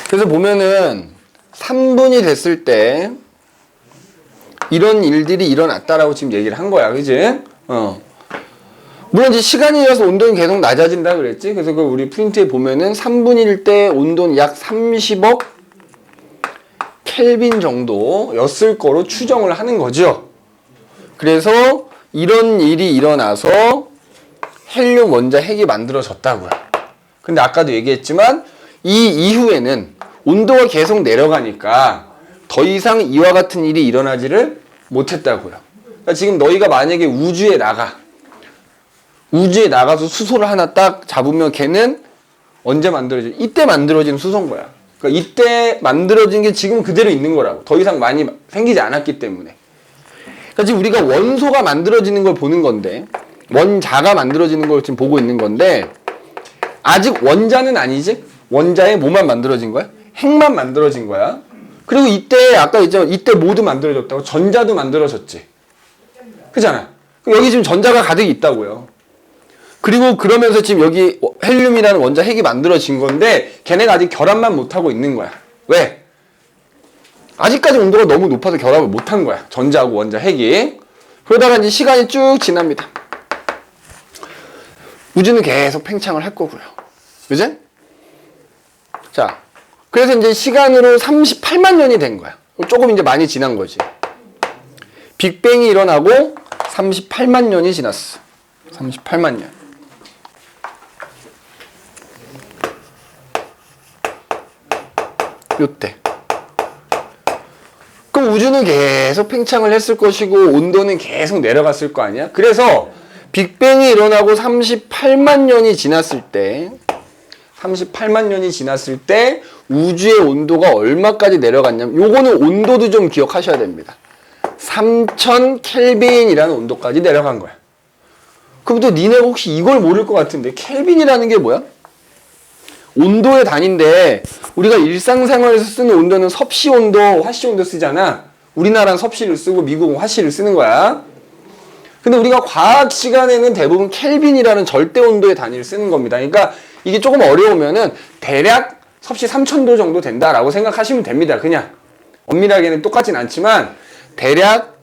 그래서 보면은 3분이 됐을 때 이런 일들이 일어났다라고 지금 얘기를 한 거야. 그지? 물론 이제 시간이 지나서 온도는 계속 낮아진다 그랬지? 그래서 그 우리 프린트에 보면은 3분일 때 온도는 약 30억 켈빈 정도였을 거로 추정을 하는 거죠. 그래서 이런 일이 일어나서 헬륨 원자 핵이 만들어졌다고요. 근데 아까도 얘기했지만 이 이후에는 온도가 계속 내려가니까 더 이상 이와 같은 일이 일어나지를 못했다고요. 그러니까 지금 너희가 만약에 우주에 나가서 수소를 하나 딱 잡으면 걔는 언제 만들어져? 이때 만들어진 수소인 거야. 그러니까 이때 만들어진 게 지금 그대로 있는 거라고. 더 이상 많이 생기지 않았기 때문에. 그러니까 지금 우리가 원소가 만들어지는 걸 보는 건데, 원자가 만들어지는 걸 지금 보고 있는 건데, 아직 원자는 아니지? 원자에 뭐만 만들어진 거야? 핵만 만들어진 거야. 그리고 이때 아까 있잖아, 이때 모두 만들어졌다고. 전자도 만들어졌지. 그잖아. 여기 지금 전자가 가득 있다고요. 그리고 그러면서 지금 여기 헬륨이라는 원자 핵이 만들어진 건데 걔네가 아직 결합만 못하고 있는 거야. 왜? 아직까지 온도가 너무 높아서 결합을 못한 거야. 전자하고 원자 핵이. 그러다가 이제 시간이 쭉 지납니다. 우주는 계속 팽창을 할 거고요. 그지? 자, 그래서 이제 시간으로 38만 년이 된 거야. 조금 이제 많이 지난 거지. 빅뱅이 일어나고 38만 년이 지났어. 38만 년. 요때. 그럼 우주는 계속 팽창을 했을 것이고 온도는 계속 내려갔을 거 아니야? 그래서 빅뱅이 일어나고 38만 년이 지났을 때 38만 년이 지났을 때 우주의 온도가 얼마까지 내려갔냐면 요거는 온도도 좀 기억하셔야 됩니다. 3000 켈빈이라는 온도까지 내려간 거야. 그럼 또 니네가 혹시 이걸 모를 것 같은데 켈빈이라는 게 뭐야? 온도의 단위인데 우리가 일상생활에서 쓰는 온도는 섭씨 온도, 화씨 온도 쓰잖아. 우리나라는 섭씨를 쓰고 미국은 화씨를 쓰는 거야. 근데 우리가 과학 시간에는 대부분 켈빈이라는 절대 온도의 단위를 쓰는 겁니다. 그러니까 이게 조금 어려우면은 대략 섭씨 3000도 정도 된다라고 생각하시면 됩니다. 그냥 엄밀하게는 똑같진 않지만 대략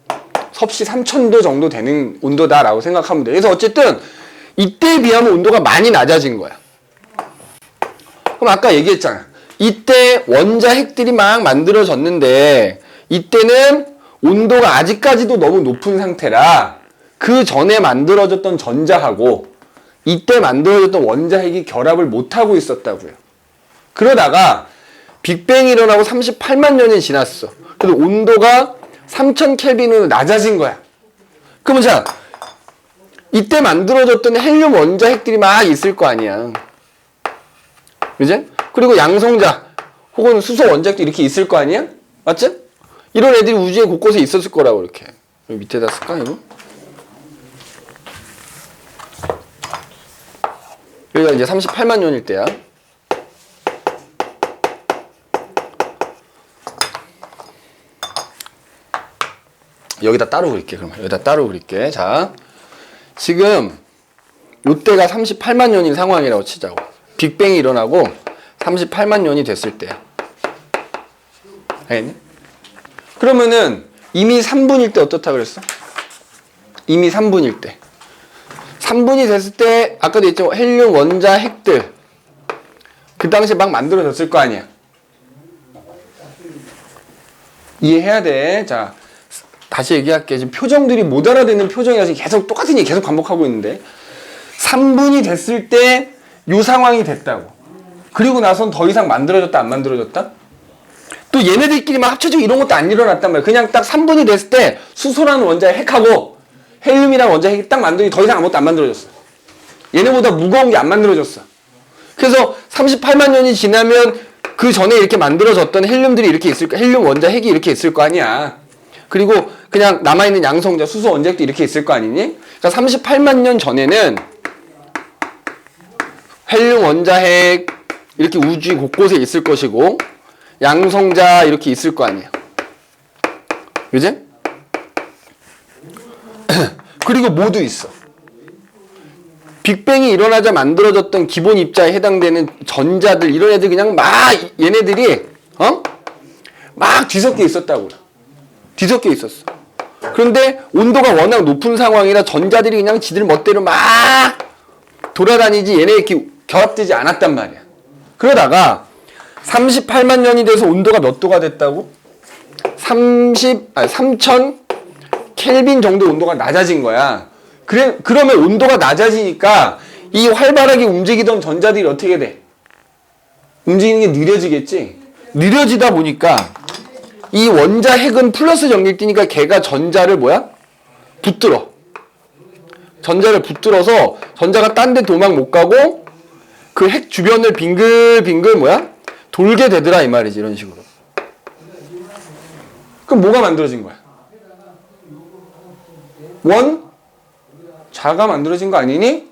섭씨 3000도 정도 되는 온도다라고 생각하면 돼요. 그래서 어쨌든 이때에 비하면 온도가 많이 낮아진 거야. 그럼 아까 얘기했잖아. 이때 원자 핵들이 막 만들어졌는데 이때는 온도가 아직까지도 너무 높은 상태라 그 전에 만들어졌던 전자하고 이때 만들어졌던 원자 핵이 결합을 못하고 있었다고요. 그러다가 빅뱅이 일어나고 38만 년이 지났어. 그래서 온도가 3000 켈빈으로 낮아진 거야. 그러면 자, 이때 만들어졌던 헬륨 원자 핵들이 막 있을 거 아니야. 그지? 그리고 양성자 혹은 수소 원자핵도 이렇게 있을 거 아니야? 맞지? 이런 애들이 우주에 곳곳에 있었을 거라고 이렇게. 여기 밑에다 쓸까 이거? 여기가 이제 38만 년일 때야. 여기다 따로 그릴게. 그러면 여기다 따로 그릴게. 자, 지금 요때가 38만 년인 상황이라고 치자고. 빅뱅이 일어나고 38만 년이 됐을 때야. 알겠니? 그러면은 이미 3분일 때 어떻다 그랬어? 이미 3분일 때. 3분이 됐을 때 아까도 했죠. 헬륨 원자 핵들 그 당시에 막 만들어졌을 거 아니야. 이해해야 돼. 자, 다시 얘기할게. 지금 표정들이 못 알아듣는 표정이라서 계속 똑같은 얘기 계속 반복하고 있는데 3분이 됐을 때 요 상황이 됐다고. 그리고 나선 더 이상 만들어졌다 안 만들어졌다? 또 얘네들끼리만 합쳐지고 이런 것도 안 일어났단 말이야. 그냥 딱 3분이 됐을 때 수소라는 원자의 핵하고 헬륨이라는 원자의 핵이 딱 만들어지 더 이상 아무것도 안 만들어졌어. 얘네보다 무거운 게 안 만들어졌어. 그래서 38만 년이 지나면 그 전에 이렇게 만들어졌던 헬륨들이 이렇게 있을 거, 헬륨 원자 핵이 이렇게 있을 거 아니야. 그리고 그냥 남아있는 양성자, 수소 원자핵도 이렇게 있을 거 아니니? 그러니까 38만 년 전에는 헬륨 원자핵 이렇게 우주 곳곳에 있을 것이고 양성자 이렇게 있을 거 아니에요. 그지? 그리고 모두 있어. 빅뱅이 일어나자 만들어졌던 기본 입자에 해당되는 전자들 이런 애들 그냥 막 얘네들이 막 뒤섞여 있었다고요. 뒤섞여 있었어. 그런데 온도가 워낙 높은 상황이라 전자들이 그냥 지들 멋대로 막 돌아다니지 얘네 이렇게 결합되지 않았단 말이야. 그러다가 38만 년이 돼서 온도가 몇 도가 됐다고? 3000 켈빈 정도 온도가 낮아진 거야. 그러면 온도가 낮아지니까 이 활발하게 움직이던 전자들이 어떻게 돼? 움직이는 게 느려지겠지? 느려지다 보니까 이 원자 핵은 플러스 전기를 띠니까 걔가 전자를 뭐야? 붙들어. 전자를 붙들어서 전자가 딴 데 도망 못 가고 그 핵 주변을 빙글빙글 뭐야? 돌게 되더라 이 말이지. 이런 식으로. 그럼 뭐가 만들어진 거야? 자가 만들어진 거 아니니?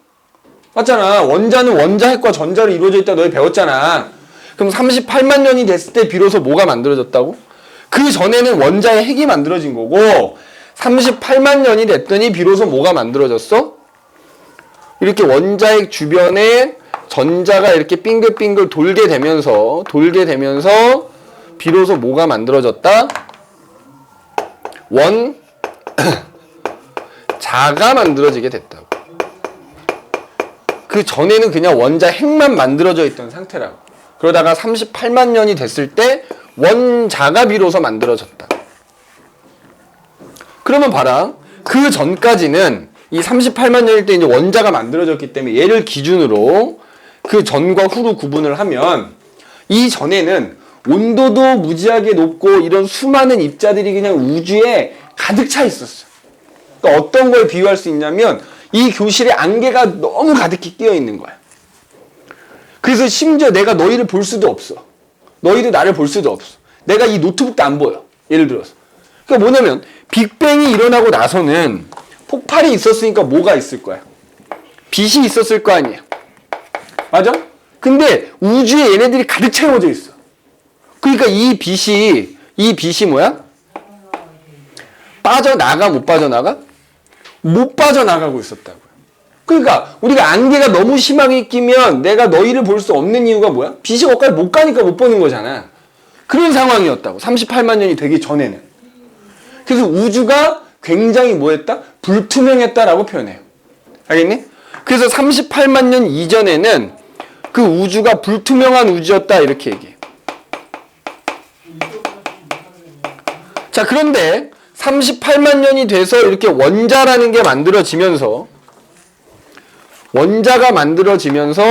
맞잖아. 원자는 원자 핵과 전자로 이루어져 있다 너희 배웠잖아. 그럼 38만 년이 됐을 때 비로소 뭐가 만들어졌다고? 그 전에는 원자의 핵이 만들어진 거고 38만 년이 됐더니 비로소 뭐가 만들어졌어? 이렇게 원자핵 주변에 전자가 이렇게 빙글빙글 돌게 되면서 비로소 뭐가 만들어졌다? 자가 만들어지게 됐다고. 그 전에는 그냥 원자 핵만 만들어져 있던 상태라고. 그러다가 38만 년이 됐을 때 원자가 비로소 만들어졌다. 그러면 봐라. 그 전까지는 이 38만 년일 때 이제 원자가 만들어졌기 때문에 얘를 기준으로 그 전과 후로 구분을 하면 이 전에는 온도도 무지하게 높고 이런 수많은 입자들이 그냥 우주에 가득 차 있었어. 그러니까 어떤 걸 비유할 수 있냐면 이 교실에 안개가 너무 가득히 끼어 있는 거야. 그래서 심지어 내가 너희를 볼 수도 없어. 너희도 나를 볼 수도 없어. 내가 이 노트북도 안 보여. 예를 들어서. 그러니까 뭐냐면 빅뱅이 일어나고 나서는 폭발이 있었으니까 뭐가 있을 거야? 빛이 있었을 거 아니야. 맞아? 근데 우주에 얘네들이 가득 채워져 있어. 그러니까 이 빛이 뭐야? 빠져나가 못 빠져나가? 못 빠져나가고 있었다고요. 그러니까 우리가 안개가 너무 심하게 끼면 내가 너희를 볼 수 없는 이유가 뭐야? 빛이 거기까지 못 가니까 못 보는 거잖아. 그런 상황이었다고. 38만 년이 되기 전에는. 그래서 우주가 굉장히 뭐했다? 불투명했다라고 표현해요. 알겠니? 그래서 38만 년 이전에는 그 우주가 불투명한 우주였다 이렇게 얘기해요. 자, 그런데 38만 년이 돼서 이렇게 원자라는 게 만들어지면서 원자가 만들어지면서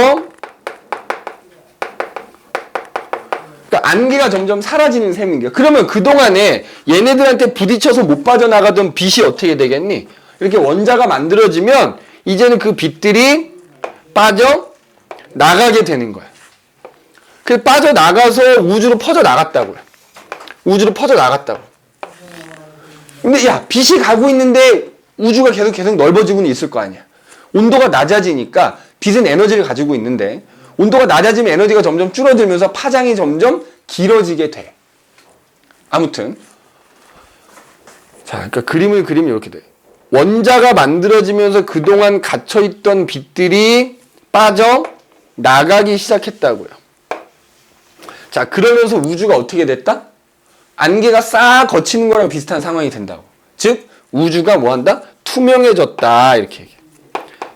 그러니까 안개가 점점 사라지는 셈인 거야. 그러면 그동안에 얘네들한테 부딪혀서 못 빠져나가던 빛이 어떻게 되겠니? 이렇게 원자가 만들어지면 이제는 그 빛들이 빠져나가게 되는 거야. 그래서 빠져나가서 우주로 퍼져나갔다고요. 우주로 퍼져나갔다고. 근데 야, 빛이 가고 있는데 우주가 계속 넓어지고는 있을 거 아니야. 온도가 낮아지니까 빛은 에너지를 가지고 있는데 온도가 낮아지면 에너지가 점점 줄어들면서 파장이 점점 길어지게 돼. 아무튼 자, 그러니까 그림을 그리면 이렇게 돼. 원자가 만들어지면서 그동안 갇혀있던 빛들이 빠져나가기 시작했다고요. 자, 그러면서 우주가 어떻게 됐다? 안개가 싹 거치는 거랑 비슷한 상황이 된다고. 즉 우주가 뭐한다? 투명해졌다 이렇게 얘기해.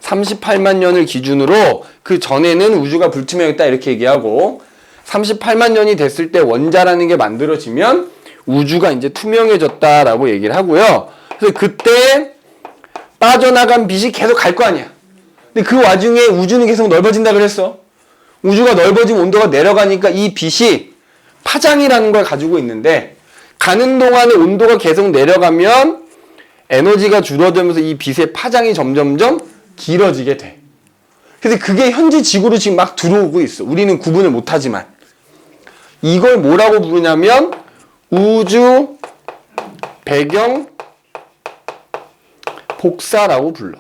38만 년을 기준으로 그 전에는 우주가 불투명했다 이렇게 얘기하고 38만 년이 됐을 때 원자라는 게 만들어지면 우주가 이제 투명해졌다라고 얘기를 하고요. 그래서 그때 빠져나간 빛이 계속 갈 거 아니야. 근데 그 와중에 우주는 계속 넓어진다 그랬어. 우주가 넓어지면 온도가 내려가니까 이 빛이 파장이라는 걸 가지고 있는데 가는 동안에 온도가 계속 내려가면 에너지가 줄어들면서 이 빛의 파장이 점점점 길어지게 돼. 그래서 그게 현재 지구로 지금 막 들어오고 있어. 우리는 구분을 못하지만. 이걸 뭐라고 부르냐면 우주 배경 복사라고 불러.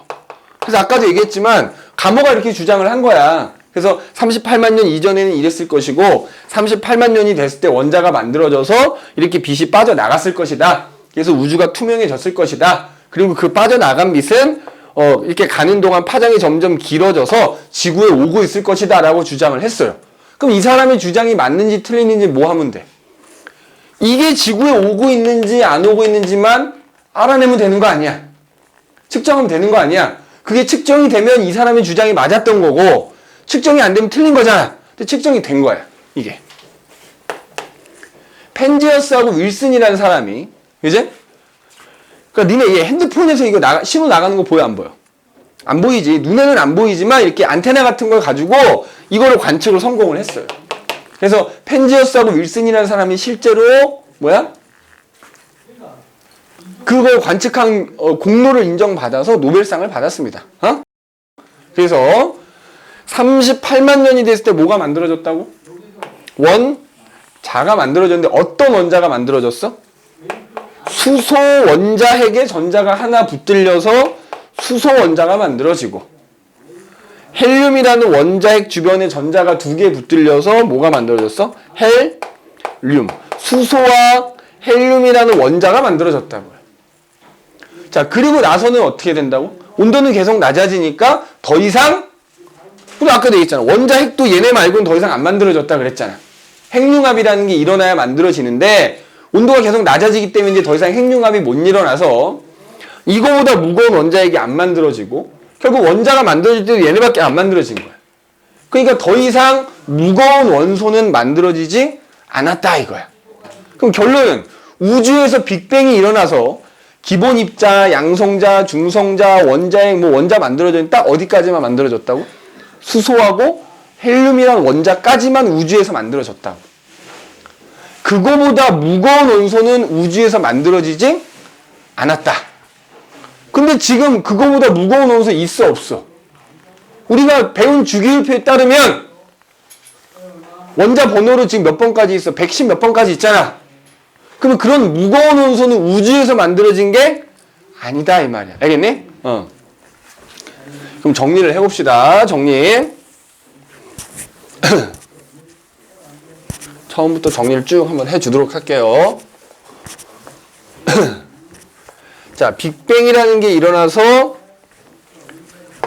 그래서 아까도 얘기했지만 가모가 이렇게 주장을 한 거야. 그래서 38만 년 이전에는 이랬을 것이고 38만 년이 됐을 때 원자가 만들어져서 이렇게 빛이 빠져나갔을 것이다. 그래서 우주가 투명해졌을 것이다. 그리고 그 빠져나간 빛은 이렇게 가는 동안 파장이 점점 길어져서 지구에 오고 있을 것이다 라고 주장을 했어요. 그럼 이 사람의 주장이 맞는지 틀리는지 뭐 하면 돼? 이게 지구에 오고 있는지 안 오고 있는지만 알아내면 되는 거 아니야. 측정하면 되는 거 아니야. 그게 측정이 되면 이 사람의 주장이 맞았던 거고 측정이 안 되면 틀린 거잖아. 근데 측정이 된 거야. 이게. 펜지어스하고 윌슨이라는 사람이, 그지? 그러니까 니네 얘 핸드폰에서 이거 신호 나가는 거 보여 안 보여? 안 보이지. 눈에는 안 보이지만 이렇게 안테나 같은 걸 가지고 이거를 관측으로 성공을 했어요. 그래서 펜지어스하고 윌슨이라는 사람이 실제로 뭐야? 그걸 관측한 공로를 인정받아서 노벨상을 받았습니다. 그래서 38만 년이 됐을 때 뭐가 만들어졌다고? 원자가 만들어졌는데 어떤 원자가 만들어졌어? 수소 원자핵에 전자가 하나 붙들려서 수소 원자가 만들어지고 헬륨이라는 원자핵 주변에 전자가 2개 붙들려서 뭐가 만들어졌어? 헬륨. 수소와 헬륨이라는 원자가 만들어졌다고요. 자, 그리고 나서는 어떻게 된다고? 온도는 계속 낮아지니까 더 이상, 그리고 아까 얘기했잖아. 원자핵도 얘네 말고는 더 이상 안 만들어졌다 그랬잖아. 핵융합이라는 게 일어나야 만들어지는데 온도가 계속 낮아지기 때문에 이제 더 이상 핵융합이 못 일어나서 이거보다 무거운 원자핵이 안 만들어지고 결국 원자가 만들어질 때도 얘네밖에 안 만들어진 거야. 그러니까 더 이상 무거운 원소는 만들어지지 않았다 이거야. 그럼 결론은 우주에서 빅뱅이 일어나서 기본 입자, 양성자, 중성자, 원자핵, 원자 만들어졌는데 딱 어디까지만 만들어졌다고? 수소하고 헬륨이란 원자까지만 우주에서 만들어졌다고. 그거보다 무거운 원소는 우주에서 만들어지지 않았다. 근데 지금 그거보다 무거운 원소 있어 없어? 우리가 배운 주기율표에 따르면 원자 번호로 지금 몇 번까지 있어? 110 몇 번까지 있잖아. 그러면 그런 무거운 원소는 우주에서 만들어진 게 아니다 이 말이야. 알겠니? 그럼 정리를 해봅시다. 정리. 처음부터 정리를 쭉 한번 해주도록 할게요. 자, 빅뱅이라는 게 일어나서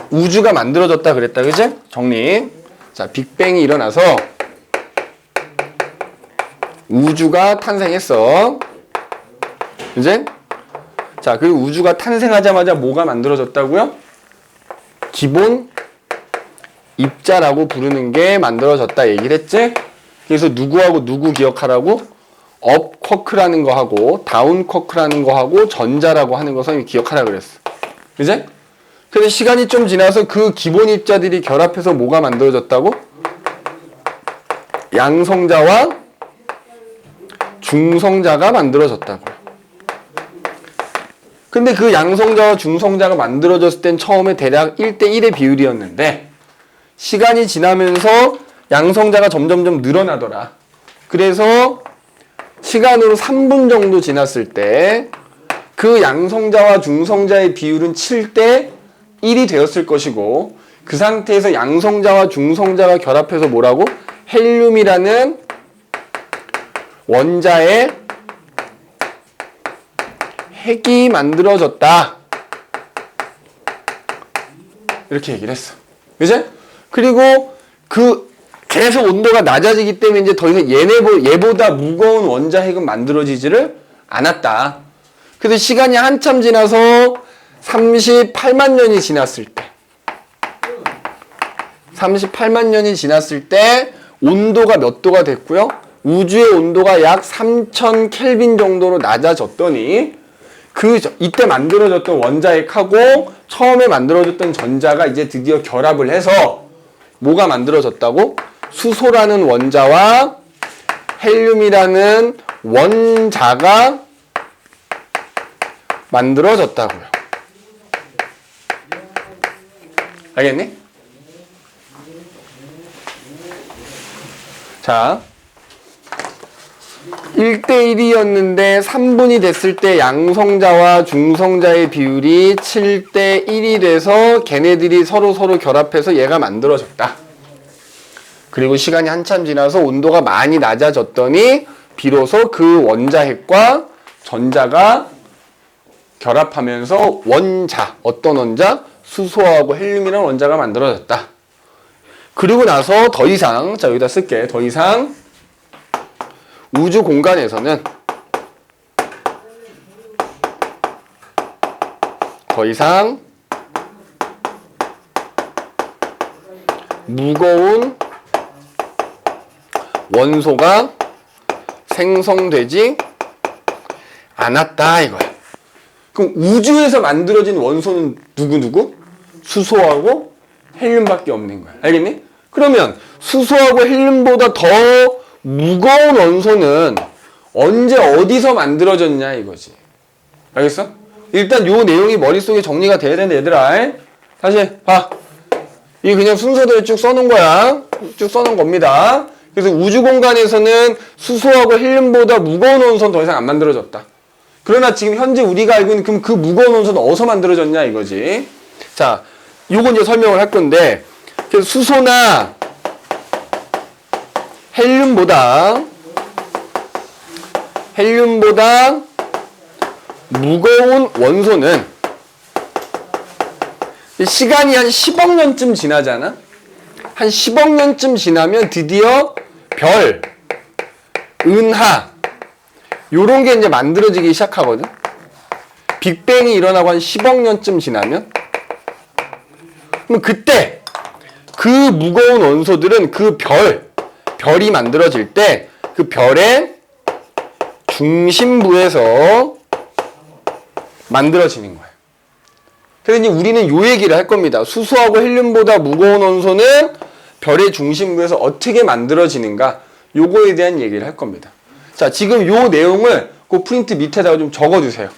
우주가 만들어졌다 그랬다, 그지? 정리. 자, 빅뱅이 일어나서 우주가 탄생했어. 그지? 자, 그리고 우주가 탄생하자마자 뭐가 만들어졌다고요? 기본 입자라고 부르는 게 만들어졌다 얘기를 했지? 그래서 누구하고 누구 기억하라고? 업 쿼크라는 거 하고 다운 쿼크라는 거 하고 전자라고 하는 거 선생님이 기억하라 그랬어. 그지? 근데 시간이 좀 지나서 그 기본 입자들이 결합해서 뭐가 만들어졌다고? 양성자와 중성자가 만들어졌다고요. 근데 그 양성자와 중성자가 만들어졌을 땐 처음에 대략 1대1의 비율이었는데 시간이 지나면서 양성자가 점점점 늘어나더라. 그래서 시간으로 3분 정도 지났을 때 그 양성자와 중성자의 비율은 7대1이 되었을 것이고 그 상태에서 양성자와 중성자가 결합해서 뭐라고? 헬륨이라는 원자의 핵이 만들어졌다. 이렇게 얘기를 했어. 그치? 그리고 계속 온도가 낮아지기 때문에 이제 더 이상 얘보다 무거운 원자핵은 만들어지지를 않았다. 그래서 시간이 한참 지나서 38만 년이 지났을 때 38만 년이 지났을 때 온도가 몇 도가 됐고요? 우주의 온도가 약 3000 켈빈 정도로 낮아졌더니 이때 만들어졌던 원자핵하고 처음에 만들어졌던 전자가 이제 드디어 결합을 해서 뭐가 만들어졌다고? 수소라는 원자와 헬륨이라는 원자가 만들어졌다고요. 알겠니? 자, 1대1이었는데 3분이 됐을 때 양성자와 중성자의 비율이 7대1이 돼서 걔네들이 서로 결합해서 얘가 만들어졌다. 그리고 시간이 한참 지나서 온도가 많이 낮아졌더니 비로소 그 원자핵과 전자가 결합하면서 원자, 어떤 원자? 수소하고 헬륨이라는 원자가 만들어졌다. 그리고 나서 더 이상, 자 여기다 쓸게. 더 이상 우주 공간에서는 더 이상 무거운 원소가 생성되지 않았다 이거야. 그럼 우주에서 만들어진 원소는 누구? 수소하고 헬륨밖에 없는 거야. 알겠니? 그러면 수소하고 헬륨보다 더 무거운 원소는 언제 어디서 만들어졌냐 이거지. 알겠어? 일단 요 내용이 머릿속에 정리가 돼야 되는데 얘들아, 다시 봐. 이게 그냥 순서대로 쭉 써놓은 거야. 쭉 써놓은 겁니다. 그래서 우주 공간에서는 수소하고 헬륨보다 무거운 원소는 더 이상 안 만들어졌다. 그러나 지금 현재 우리가 알고 있는 그럼 그 무거운 원소는 어디서 만들어졌냐 이거지. 자, 요거 이제 설명을 할 건데, 그래서 수소나 헬륨보다 무거운 원소는 시간이 한 10억 년쯤 지나잖아. 한 10억 년쯤 지나면 드디어 별, 은하 요런 게 이제 만들어지기 시작하거든. 빅뱅이 일어나고 한 10억 년쯤 지나면, 그럼 그때 그 무거운 원소들은 그 별이 만들어질 때 그 별의 중심부에서 만들어지는 거예요. 그래서 이제 우리는 요 얘기를 할 겁니다. 수소하고 헬륨보다 무거운 원소는 별의 중심부에서 어떻게 만들어지는가, 요거에 대한 얘기를 할 겁니다. 자, 지금 요 내용을 그 프린트 밑에다가 좀 적어주세요.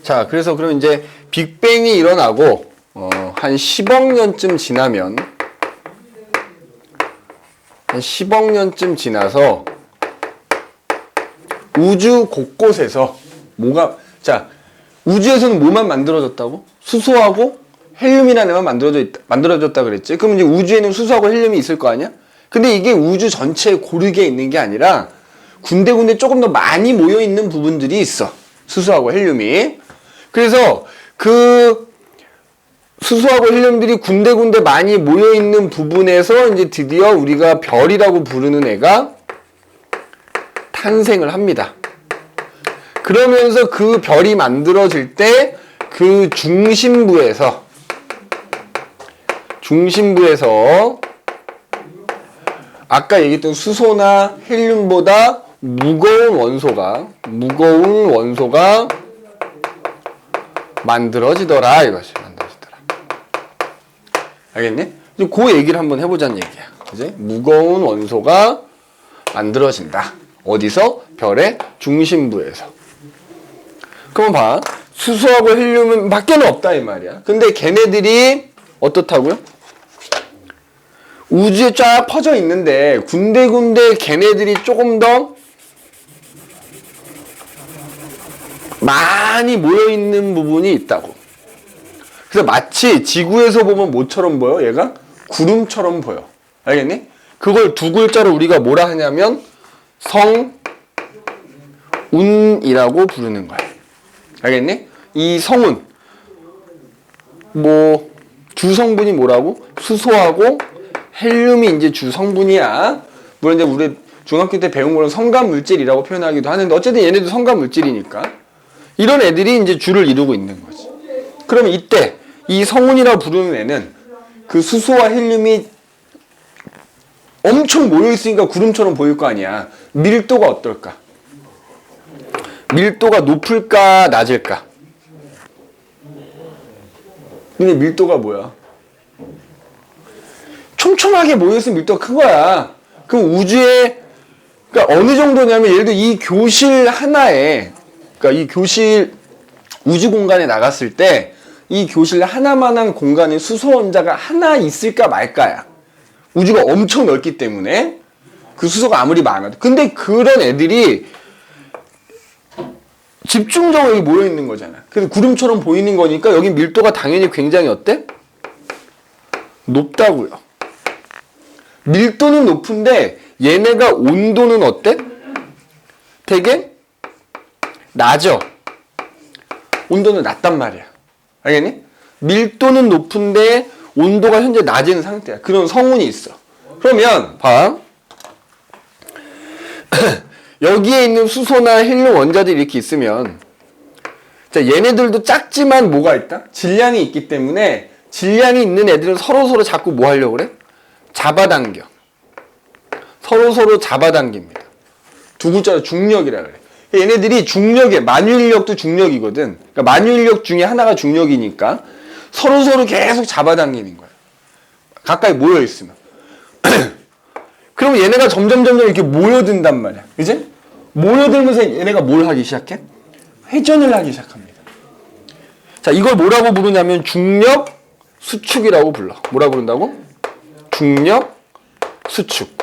자, 그래서 그럼 이제 빅뱅이 일어나고 한 10억 년쯤 지나면, 한 10억 년쯤 지나서 우주 곳곳에서 자, 우주에서는 뭐만 만들어졌다고? 수소하고 헬륨이라는 애만 만들어졌다 그랬지? 그럼 이제 우주에는 수소하고 헬륨이 있을 거 아니야? 근데 이게 우주 전체에 고르게 있는 게 아니라 군데군데 조금 더 많이 모여있는 부분들이 있어. 수소하고 헬륨이. 그래서 그 수소하고 헬륨들이 군데군데 많이 모여있는 부분에서 이제 드디어 우리가 별이라고 부르는 애가 탄생을 합니다. 그러면서 그 별이 만들어질 때 그 중심부에서 아까 얘기했던 수소나 헬륨보다 무거운 원소가 만들어지더라 이것이. 알겠니? 그 얘기를 한번 해보자는 얘기야. 그지? 무거운 원소가 만들어진다. 어디서? 별의 중심부에서. 그럼 봐. 수소하고 헬륨은 밖에는 없다 이 말이야. 근데 걔네들이 어떻다고요? 우주에 쫙 퍼져 있는데 군데군데 걔네들이 조금 더 많이 모여있는 부분이 있다고. 그래서 마치 지구에서 보면 뭐처럼 보여? 얘가 구름처럼 보여. 알겠니? 그걸 두 글자로 우리가 뭐라 하냐면 성운이라고 부르는 거야. 알겠니? 이 성운, 주성분이 뭐라고? 수소하고 헬륨이 이제 주성분이야. 물론 이제 우리 중학교 때 배운 거는 성간물질이라고 표현하기도 하는데 어쨌든 얘네도 성간물질이니까 이런 애들이 이제 주를 이루고 있는 거지. 그러면 이때 이 성운이라고 부르는 애는 그 수소와 헬륨이 엄청 모여있으니까 구름처럼 보일 거 아니야. 밀도가 어떨까? 밀도가 높을까 낮을까? 근데 밀도가 뭐야? 촘촘하게 모여있으면 밀도가 큰 거야. 그럼 우주에 그러니까 어느 정도냐면 예를 들어 이 교실 하나에, 그러니까 이 교실 우주 공간에 나갔을 때 이 교실 하나만한 공간에 수소 원자가 하나 있을까 말까야. 우주가 엄청 넓기 때문에 그 수소가 아무리 많아도. 근데 그런 애들이 집중적으로 여기 모여 있는 거잖아. 그래서 구름처럼 보이는 거니까 여기 밀도가 당연히 굉장히 어때? 높다고요. 밀도는 높은데 얘네가 온도는 어때? 되게 낮아. 온도는 낮단 말이야. 알겠니? 밀도는 높은데 온도가 현재 낮은 상태야. 그런 성운이 있어. 그러면 봐. 여기에 있는 수소나 헬륨 원자들이 이렇게 있으면 자, 얘네들도 작지만 뭐가 있다? 질량이 있기 때문에 질량이 있는 애들은 서로서로 자꾸 뭐 하려고 그래? 잡아당겨. 서로서로 잡아당깁니다. 두 글자로 중력이라 그래. 얘네들이 중력에 만유인력도 중력이거든. 그러니까 만유인력 중에 하나가 중력이니까 서로서로 계속 잡아당기는 거야. 가까이 모여 있으면. 그러면 얘네가 점점 이렇게 모여든단 말이야. 그지? 모여들면서 얘네가 뭘 하기 시작해? 회전을 하기 시작합니다. 자, 이걸 뭐라고 부르냐면 중력 수축이라고 불러. 뭐라 부른다고? 중력 수축.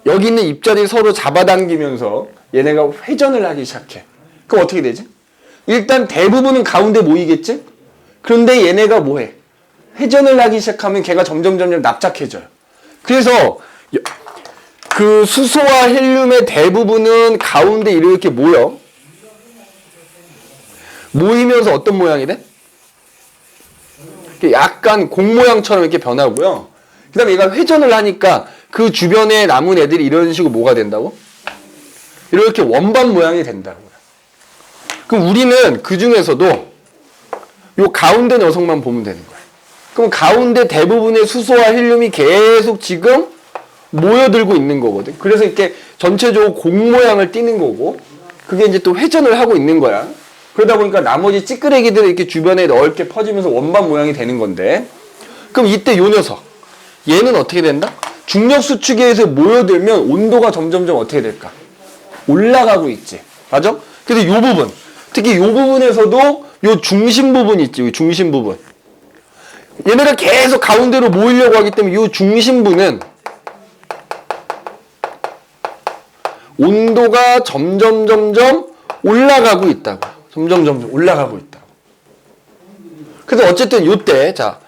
여기 있는 입자들이 서로 잡아당기면서 얘네가 회전을 하기 시작해. 그럼 어떻게 되지? 일단 대부분은 가운데 모이겠지? 그런데 얘네가 뭐해? 회전을 하기 시작하면 걔가 점점 납작해져요. 그래서 그 수소와 헬륨의 대부분은 가운데 이렇게 모여. 모이면서 어떤 모양이 돼? 약간 공 모양처럼 이렇게 변하고요. 그 다음에 얘가 회전을 하니까 그 주변에 남은 애들이 이런 식으로 뭐가 된다고? 이렇게 원반 모양이 된다고요. 그럼 우리는 그 중에서도 요 가운데 녀석만 보면 되는 거예요. 그럼 가운데 대부분의 수소와 헬륨이 계속 지금 모여들고 있는 거거든. 그래서 이렇게 전체적으로 공 모양을 띠는 거고, 그게 이제 또 회전을 하고 있는 거야. 그러다 보니까 나머지 찌끄레기들이 이렇게 주변에 넓게 퍼지면서 원반 모양이 되는 건데, 그럼 이때 요 녀석, 얘는 어떻게 된다? 중력 수축에 의해서 모여들면 온도가 점점 어떻게 될까? 올라가고 있지. 맞아? 그래서 요 부분, 특히 요 부분에서도 요 중심 부분 있지. 요 중심 부분. 얘네가 계속 가운데로 모이려고 하기 때문에 요 중심부는 온도가 점점 올라가고 있다고. 점점 올라가고 있다고. 그래서 어쨌든 요때, 자,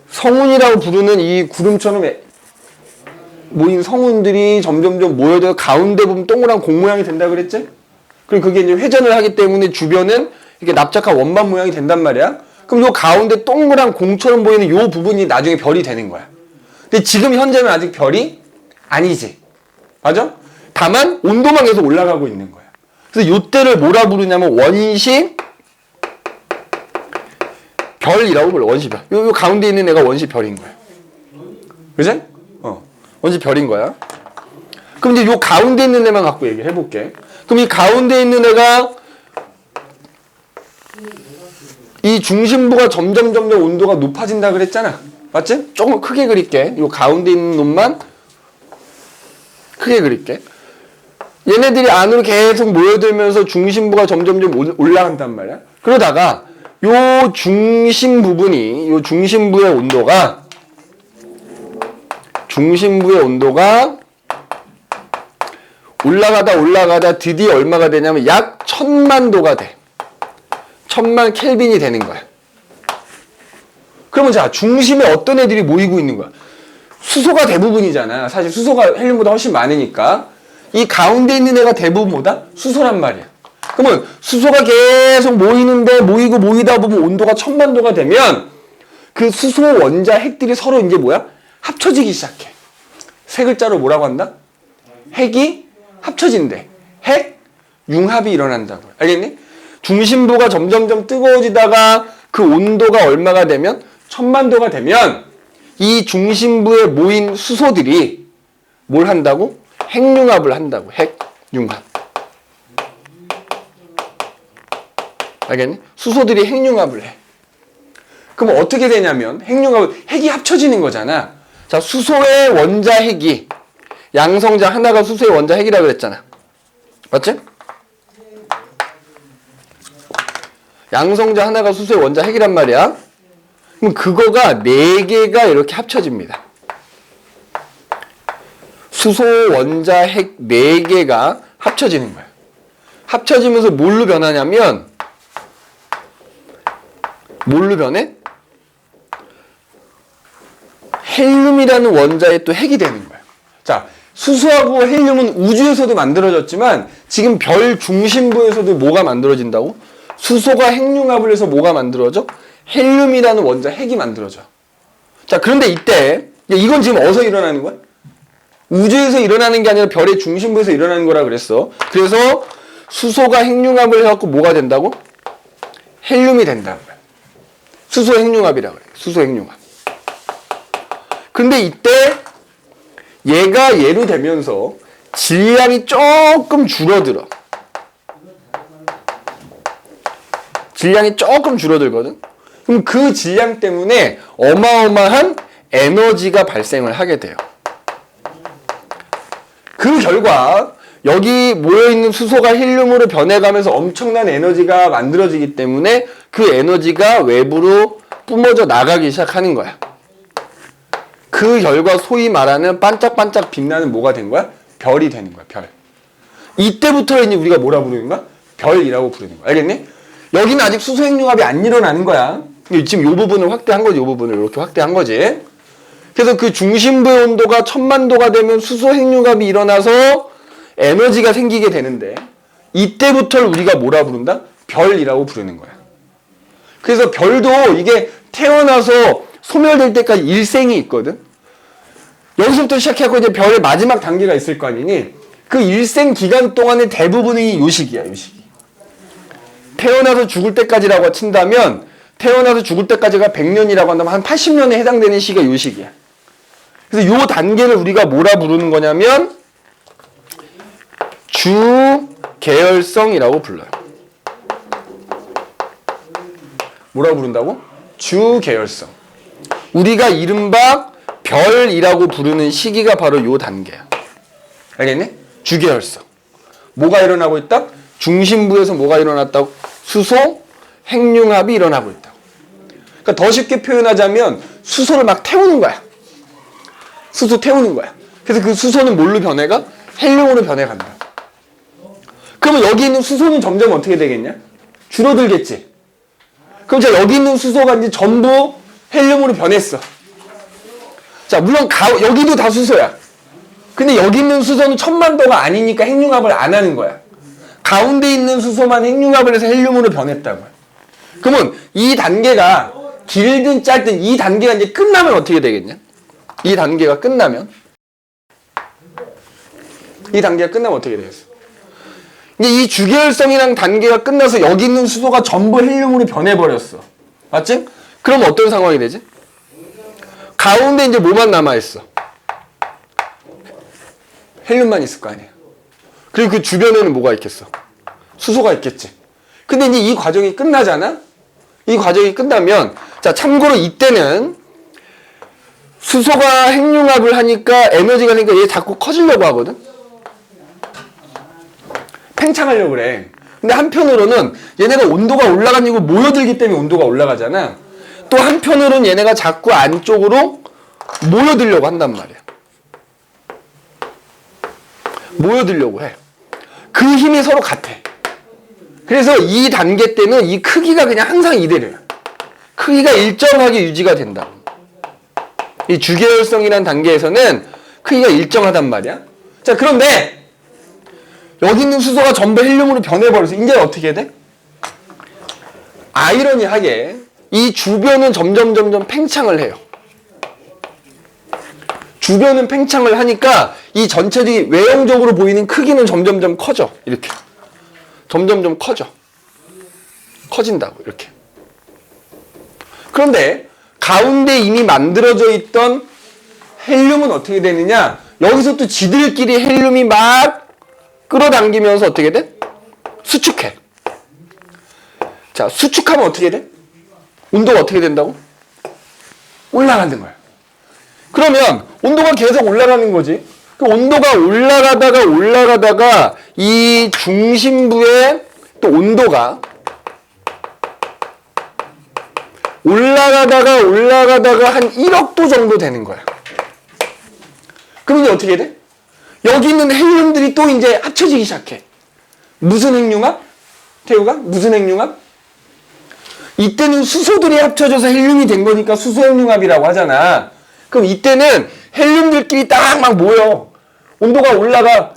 성운이라고 부르는 이 구름처럼 모인 성운들이 점점 모여들어 가운데 보면 동그란 공 모양이 된다 그랬지? 그리고 그게 이제 회전을 하기 때문에 주변은 이렇게 납작한 원반 모양이 된단 말이야. 그럼 요 가운데 동그란 공처럼 보이는 요 부분이 나중에 별이 되는 거야. 근데 지금 현재는 아직 별이 아니지. 맞아? 다만 온도만 계속 올라가고 있는 거야. 그래서 요때를 뭐라 부르냐면 원시 별이라고 불러. 원시별. 요 가운데 있는 애가 원시별인 거야. 그지? 원시별인 거야. 그럼 이제 요 가운데 있는 애만 갖고 얘기를 해볼게. 그럼 이 가운데 있는 애가 이 중심부가 점점 온도가 높아진다 그랬잖아. 맞지? 조금 크게 그릴게. 요 가운데 있는 놈만 크게 그릴게. 얘네들이 안으로 계속 모여들면서 중심부가 점점 올라간단 말이야. 그러다가 요 중심 부분이, 요 중심부의 온도가 올라가다 드디어 얼마가 되냐면 약 1000만 도가 돼. 1000만 켈빈이 되는 거야. 그러면 자, 중심에 어떤 애들이 모이고 있는 거야? 수소가 대부분이잖아. 사실 수소가 헬륨보다 훨씬 많으니까. 이 가운데 있는 애가 대부분 뭐다? 수소란 말이야. 그러면 수소가 계속 모이다 보면 온도가 1000만 도가 되면 그 수소 원자 핵들이 서로 이제 뭐야? 합쳐지기 시작해. 세 글자로 뭐라고 한다? 핵이 합쳐진대. 핵 융합이 일어난다고. 알겠니? 중심부가 점점 뜨거워지다가 그 온도가 얼마가 되면 1000만 도가 되면 이 중심부에 모인 수소들이 뭘 한다고? 핵융합을 한다고. 핵융합. 알겠니? 수소들이 핵융합을 해. 그럼 어떻게 되냐면 핵이 합쳐지는 거잖아. 자, 수소의 원자 핵이 양성자 하나가 수소의 원자 핵이라 그랬잖아. 맞지? 양성자 하나가 수소의 원자 핵이란 말이야. 그럼 그거가 4개가 이렇게 합쳐집니다. 수소 원자 핵 4개가 합쳐지는 거야. 합쳐지면서 뭘로 변하냐면 뭘로 변해? 헬륨이라는 원자의 또 핵이 되는 거야. 자, 수소하고 헬륨은 우주에서도 만들어졌지만 지금 별 중심부에서도 뭐가 만들어진다고? 수소가 핵융합을 해서 뭐가 만들어져? 헬륨이라는 원자 핵이 만들어져. 자, 그런데 이때 이건 지금 어디서 일어나는 거야? 우주에서 일어나는 게 아니라 별의 중심부에서 일어나는 거라 그랬어. 그래서 수소가 핵융합을 해갖고 뭐가 된다고? 헬륨이 된다고 그래. 수소 핵융합이라고 그래. 수소 핵융합. 근데 이때 얘가 얘로 되면서 질량이 조금 줄어들어. 질량이 조금 줄어들거든. 그럼 그 질량 때문에 어마어마한 에너지가 발생을 하게 돼요. 그 결과 여기 모여있는 수소가 헬륨으로 변해가면서 엄청난 에너지가 만들어지기 때문에 그 에너지가 외부로 뿜어져 나가기 시작하는 거야. 그 결과 소위 말하는 반짝반짝 빛나는 뭐가 된 거야? 별이 되는 거야, 별. 이때부터 이제 우리가 뭐라 부르는 거야? 별이라고 부르는 거야. 알겠니? 여기는 아직 수소 핵융합이 안 일어나는 거야. 지금 이 부분을 확대한 거지, 이 부분을 이렇게 확대한 거지. 그래서 그 중심부의 온도가 1000만도가 되면 수소 핵융합이 일어나서 에너지가 생기게 되는데 이때부터 우리가 뭐라 부른다? 별이라고 부르는 거야. 그래서 별도 이게 태어나서 소멸될 때까지 일생이 있거든. 여기서부터 시작해서 이제 별의 마지막 단계가 있을 거 아니니? 그 일생 기간 동안의 대부분이 요 시기야, 요 시기. 태어나서 죽을 때까지라고 친다면 태어나서 죽을 때까지가 100년이라고 한다면 한 80년에 해당되는 시기가 요 시기야. 그래서 요 단계를 우리가 뭐라 부르는 거냐면 주계열성이라고 불러요. 뭐라고 부른다고? 주계열성. 우리가 이른바 별이라고 부르는 시기가 바로 요 단계야. 알겠니? 주계열성. 뭐가 일어나고 있다? 중심부에서 뭐가 일어났다고? 수소 핵융합이 일어나고 있다고. 그러니까 더 쉽게 표현하자면 수소를 막 태우는 거야. 수소 태우는 거야. 그래서 그 수소는 뭘로 변해가? 헬륨으로 변해간다. 그러면 여기 있는 수소는 점점 어떻게 되겠냐? 줄어들겠지. 그럼 자, 여기 있는 수소가 이제 전부 헬륨으로 변했어. 자, 물론 여기도 다 수소야. 근데 여기 있는 수소는 1000만도가 아니니까 핵융합을 안 하는 거야. 가운데 있는 수소만 핵융합을 해서 헬륨으로 변했다고요. 그러면 이 단계가 길든 짧든 이 단계가 이제 끝나면 어떻게 되겠냐? 이 단계가 끝나면 어떻게 되겠어? 이제 이 주계열성이랑 단계가 끝나서 여기 있는 수소가 전부 헬륨으로 변해버렸어. 맞지? 그럼 어떤 상황이 되지? 가운데 이제 뭐만 남아있어? 헬륨만 있을 거 아니야. 그리고 그 주변에는 뭐가 있겠어? 수소가 있겠지. 근데 이제 이 과정이 끝나잖아? 이 과정이 끝나면, 자, 참고로 이때는 수소가 핵융합을 하니까 에너지가 생기니까 얘 자꾸 커지려고 하거든? 팽창하려고 그래. 근데 한편으로는 얘네가 온도가 올라가는 이고 모여들기 때문에 온도가 올라가잖아. 또 한편으로는 얘네가 자꾸 안쪽으로 모여들려고 한단 말이야. 모여들려고 해. 그 힘이 서로 같아. 그래서 이 단계 때는 이 크기가 그냥 항상 이대로야. 크기가 일정하게 유지가 된다. 이 주계열성이라는 단계에서는 크기가 일정하단 말이야. 자, 그런데 여기 있는 수소가 전부 헬륨으로 변해버려서 이제 어떻게 돼? 아이러니하게 이 주변은 점점 팽창을 해요. 주변은 팽창을 하니까 이 전체적인 외형적으로 보이는 크기는 점점 커져. 이렇게. 점점 커져. 커진다고, 이렇게. 그런데 가운데 이미 만들어져 있던 헬륨은 어떻게 되느냐? 여기서 또 지들끼리 헬륨이 막 끌어당기면서 어떻게 돼? 수축해. 자, 수축하면 어떻게 돼? 온도가 어떻게 된다고? 올라가는 거야. 그러면 온도가 계속 올라가는 거지. 그 온도가 올라가다가 이 중심부에 또 온도가 올라가다가 한 1억 도 정도 되는 거야. 그럼 이제 어떻게 돼? 여기 있는 헬륨들이 또 이제 합쳐지기 시작해. 무슨 핵융합? 태우가? 무슨 핵융합? 이때는 수소들이 합쳐져서 헬륨이 된 거니까 수소 핵융합이라고 하잖아. 그럼 이때는 헬륨들끼리 딱 막 모여. 온도가 올라가다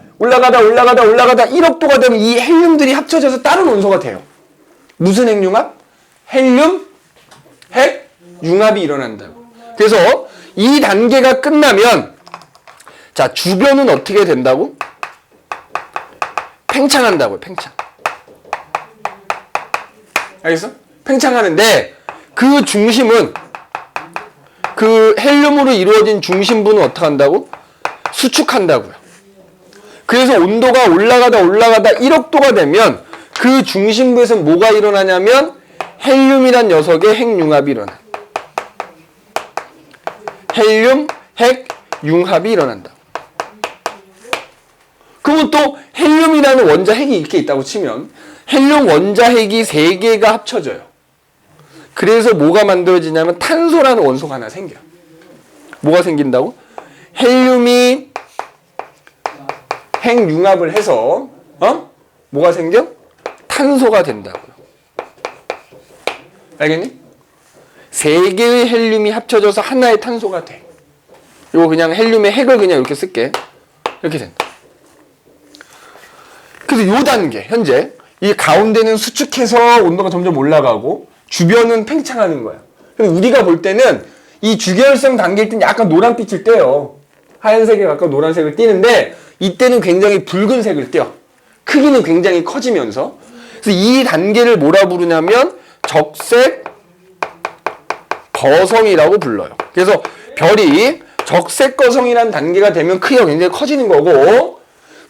1억도가 되면 이 헬륨들이 합쳐져서 다른 원소가 돼요. 무슨 핵융합? 헬륨, 핵, 융합이 일어난다고. 그래서 이 단계가 끝나면 자, 주변은 어떻게 된다고? 팽창한다고요. 팽창. 알겠어? 팽창하는데 그 중심은 그 헬륨으로 이루어진 중심부는 어떻게 한다고? 수축한다고요. 그래서 온도가 올라가다 1억도가 되면 그 중심부에서 뭐가 일어나냐면 헬륨이란 녀석의 핵융합이 일어나. 헬륨, 핵, 융합이 일어난다. 그러면 또 헬륨이라는 원자핵이 이렇게 있다고 치면 헬륨 원자핵이 3개가 합쳐져요. 그래서 뭐가 만들어지냐면 탄소라는 원소가 하나 생겨. 뭐가 생긴다고? 헬륨이 핵융합을 해서 뭐가 생겨? 탄소가 된다고요. 알겠니? 3개의 헬륨이 합쳐져서 하나의 탄소가 돼. 이거 그냥 헬륨의 핵을 그냥 이렇게 쓸게. 이렇게 된다. 그래서 요 단계 현재 이 가운데는 수축해서 온도가 점점 올라가고 주변은 팽창하는 거야. 근데 우리가 볼 때는 이 주결성 단계일 때는 약간 노란빛을 떼요. 하얀색에 가까운 노란색을 띠는데 이때는 굉장히 붉은색을 떼요. 크기는 굉장히 커지면서. 그래서 이 단계를 뭐라 부르냐면 적색 거성이라고 불러요. 그래서 별이 적색 거성이라는 단계가 되면 크기가 굉장히 커지는 거고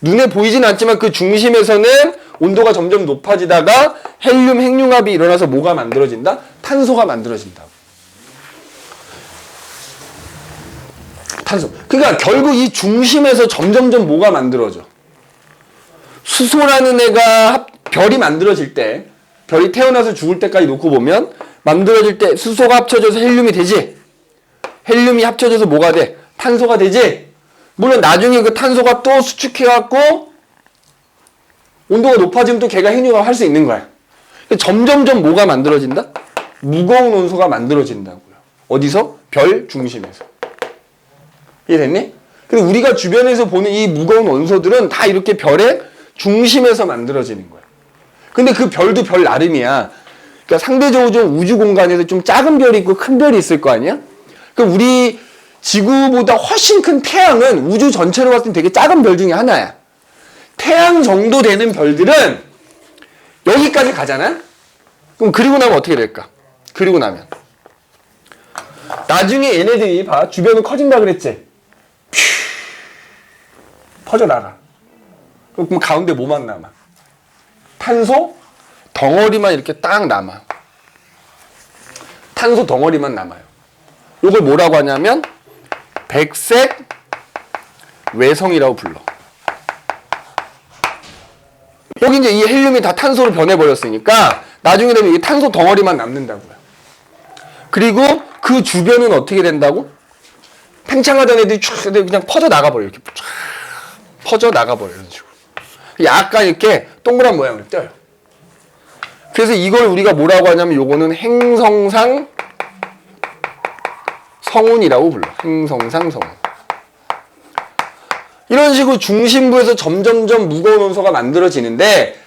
눈에 보이진 않지만 그 중심에서는 온도가 점점 높아지다가 헬륨 핵융합이 일어나서 뭐가 만들어진다? 탄소가 만들어진다. 탄소. 그러니까 결국 이 중심에서 점점점 뭐가 만들어져? 수소라는 애가 별이 만들어질 때, 별이 태어나서 죽을 때까지 놓고 보면 만들어질 때 수소가 합쳐져서 헬륨이 되지. 헬륨이 합쳐져서 뭐가 돼? 탄소가 되지. 물론 나중에 그 탄소가 또 수축해갖고 온도가 높아지면 또 걔가 핵융합을 할 수 있는 거야. 점점점 뭐가 만들어진다? 무거운 원소가 만들어진다고요. 어디서? 별 중심에서. 이해됐니? 근데 우리가 주변에서 보는 이 무거운 원소들은 다 이렇게 별의 중심에서 만들어지는 거야. 근데 그 별도 별 나름이야. 그러니까 상대적으로 좀 우주 공간에서 좀 작은 별이 있고 큰 별이 있을 거 아니야? 그럼 우리 지구보다 훨씬 큰 태양은 우주 전체로 봤을 때 되게 작은 별 중에 하나야. 태양 정도 되는 별들은 여기까지 가잖아? 그럼 그리고 나면 어떻게 될까? 그리고 나면 나중에 얘네들이 봐. 주변은 커진다 그랬지? 퍼져나가. 그럼 가운데 뭐만 남아? 탄소 덩어리만 이렇게 딱 남아. 탄소 덩어리만 남아요. 이걸 뭐라고 하냐면 백색 외성이라고 불러. 여기 이제 이 헬륨이 다 탄소로 변해버렸으니까 나중에 되면 이 탄소 덩어리만 남는다고요. 그리고 그 주변은 어떻게 된다고? 팽창하던 애들이 쫙 그냥 퍼져나가버려요. 이렇게 쫙 퍼져나가버려요. 이런 식으로. 약간 이렇게 동그란 모양을 떼요. 그래서 이걸 우리가 뭐라고 하냐면 요거는 행성상 성운이라고 불러. 행성상 성운. 이런 식으로 중심부에서 점점점 무거운 원소가 만들어지는데